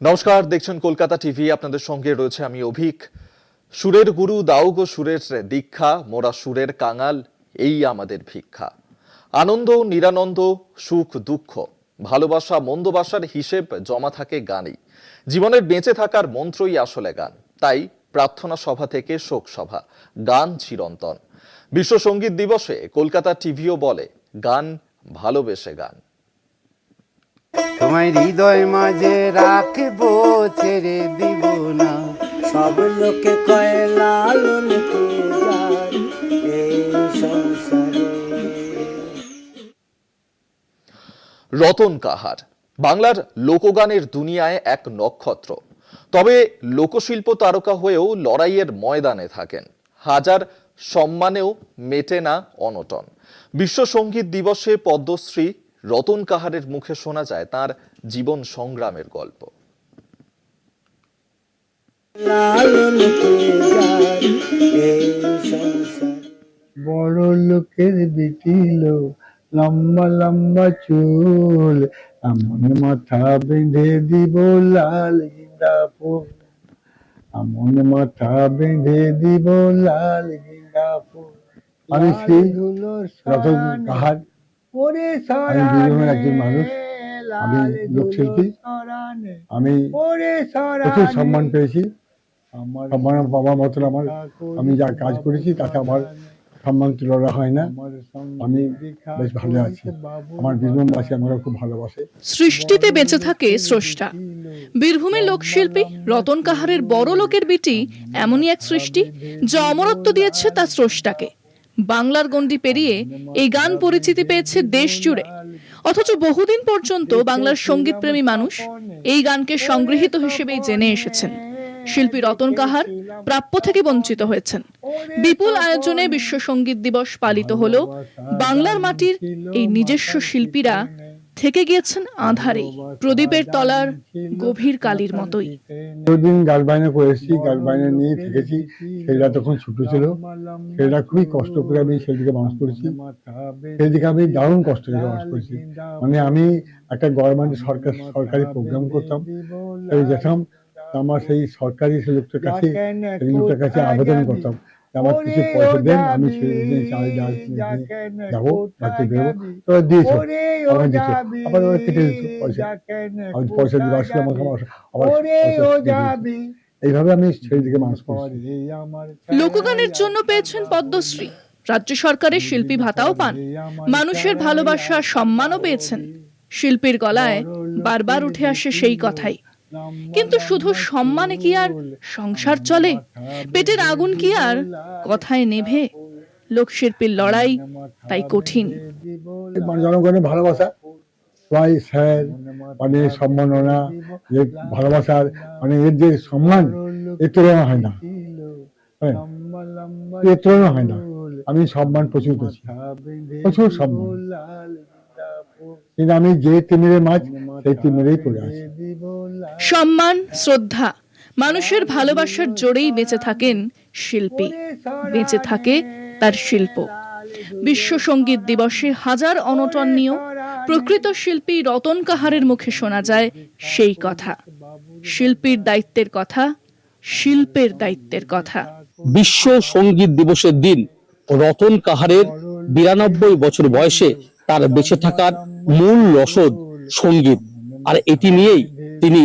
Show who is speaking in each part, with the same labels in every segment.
Speaker 1: নমস্কার, দেখছেন কলকাতা টিভি। আপনাদের সঙ্গে রয়েছে আমি অভিক। সুরের গুরু দাও গো সুরের দীক্ষা, মোরা সুরের কাঙাল, এই আমাদের ভিক্ষা। আনন্দ নিরানন্দ, সুখ দুঃখ, ভালোবাসা মন্দবাসার হিসেব জমা থাকে গানেই। জীবনের বেঁচে থাকার মন্ত্রই আসলে গান। তাই প্রার্থনা সভা থেকে শোক সভা, গান চিরন্তন। বিশ্ব সঙ্গীত দিবসে কলকাতা টিভিও বলে, গান ভালোবেসে গান।
Speaker 2: তোমায় হৃদয় মাঝে রাখবো, ছেড়ে দিব না।
Speaker 3: সব লোকে কয় লালনকে যায় এই সংসারে।
Speaker 1: রতন কাহার বাংলার লোকগানের দুনিয়ায় এক নক্ষত্র। তবে লোকশিল্প তারকা হয়েও লড়াইয়ের ময়দানে থাকেন। হাজার সম্মানেও মেটে না অনটন। বিশ্ব সঙ্গীত দিবসে পদ্মশ্রী রতন কাহারের মুখে শোনা যায় তার জীবন সংগ্রামের গল্প।
Speaker 3: লালনকে যায় এই সংসারে।
Speaker 4: বড় লোকের বিটিল, লম্বা লম্বা চুল, এমন মাথা বেঁধে দিব লাল গিঁদা ফুল, এমন মাথা বেঁধে দিব লাল গিঁদা ফুল। আমি সেই রতন কাহার, আমি বীরভূমের একজন মানুষ। আমি লোকশিল্পী। আমি প্রচুর সম্মান পেয়েছি। আমার বাবার মতন আমি যা কাজ করেছি তাতে আমার সম্মান তুলনা হয় না। আমি বেশ ভালো আছি। আমার বীরভূমবাসী আমাকে খুব ভালোবাসে।
Speaker 5: সৃষ্টিতে বেঁচে থাকে স্রষ্টা। বীরভূমের লোকশিল্পী রতন কাহারের বড় লোকের বিটি এমনই এক সৃষ্টি যা অমরত্ব দিয়েছে তার স্রষ্টাকে। বাংলার গণ্ডি পেরিয়ে এই গান পরিচিতি পেয়েছে দেশ জুড়ে। অথচ বহুদিন পর্যন্ত বাংলার সঙ্গীতপ্রেমী মানুষ এই গানকে সংগৃহীত হিসেবেই জেনে এসেছেন। শিল্পী রতন কাহার প্রাপ্য থেকে বঞ্চিত হয়েছেন। বিপুল আয়োজনে বিশ্ব সঙ্গীত দিবস পালিত হলেও বাংলার মাটির এই নিজস্ব শিল্পীরা থেকে গিয়েছেন আঁধারেই, প্রদীপের তলার গভীর কালির মতোই।
Speaker 4: যতদিন গান বায়না করেছি, গান বায়না নিয়ে থেকেছি, সেটা তখন ছোট ছিল। সেটা খুবই কষ্ট করে আমি সেদিকে মানুষ করেছি। সেদিকে আমি দারুণ কষ্ট করে মানুষ করেছি। মানে আমি একটা গভর্নমেন্ট সরকারি প্রোগ্রাম করতাম, যেতাম, আমার সেই সরকারি লোকটার কাছে আবেদন করতাম, আমার কিছু পয়সা দেন, আমি যাবো, বাড়িতে বেরোবো। তোরা দিয়েছ, আমাকে দিত, আবার ওরা কেটে দিত পয়সা। আমি পয়সা দিয়ে আসলে আমাকে আবার এইভাবে আমি সেই দিকে মানুষ করছি।
Speaker 5: লোকগানের জন্য পেয়েছেন পদ্মশ্রী, রাজ্য সরকারের শিল্পী ভাতাও পান, মানুষের ভালোবাসা সম্মানও পেয়েছেন। শিল্পীর গলায় বারবার উঠে আসে সেই কথাই, কিন্তু শুধু সম্মানে কি আর সংসার চলে? পেটের আগুন কি আর কথায় নেভে? লোকশিল্পীর লড়াই তাই কঠিন।
Speaker 4: জনগণের ভালোবাসা, সবাই স্যার, মানে সম্মাননা, যে ভালোবাসার, মানে এর যে সম্মান, এর তুলনা হয় না। হ্যাঁ, এর তুলনা হয় না। আমি সম্মান প্রচুর পেয়েছি, প্রচুর সম্মান। কিন্তু আমি যে তিমিরে মাছ, সেই তিমিরেই পড়ে আছি।
Speaker 5: সম্মান, শ্রদ্ধা, মানুষের ভালোবাসার জোরেই বেঁচে থাকেন শিল্পী, বেঁচে থাকে তার শিল্প। বিশ্ব সঙ্গীত দিবসে হাজার অনটন নিয়েও প্রকৃত শিল্পী রতন কাহারের মুখে শোনা যায় সেই কথা, শিল্পীর দায়িত্বের কথা, শিল্পের দায়িত্বের কথা।
Speaker 6: বিশ্ব সঙ্গীত দিবসের দিন রতন কাহারের 92 বছর বয়সে তার বেঁচে থাকার মূল রসদ সঙ্গীত। আর এটি নিয়েই তিনি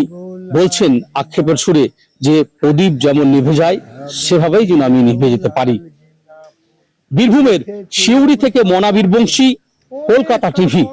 Speaker 6: বলছেন আক্ষেপের সুরে যে প্রদীপ যেমন নিভে যায়, সেভাবেই যেন আমি নিভে যেতে পারি। বীরভূমের সিউড়ি থেকে মনা বীরবংশী, কলকাতা টিভি।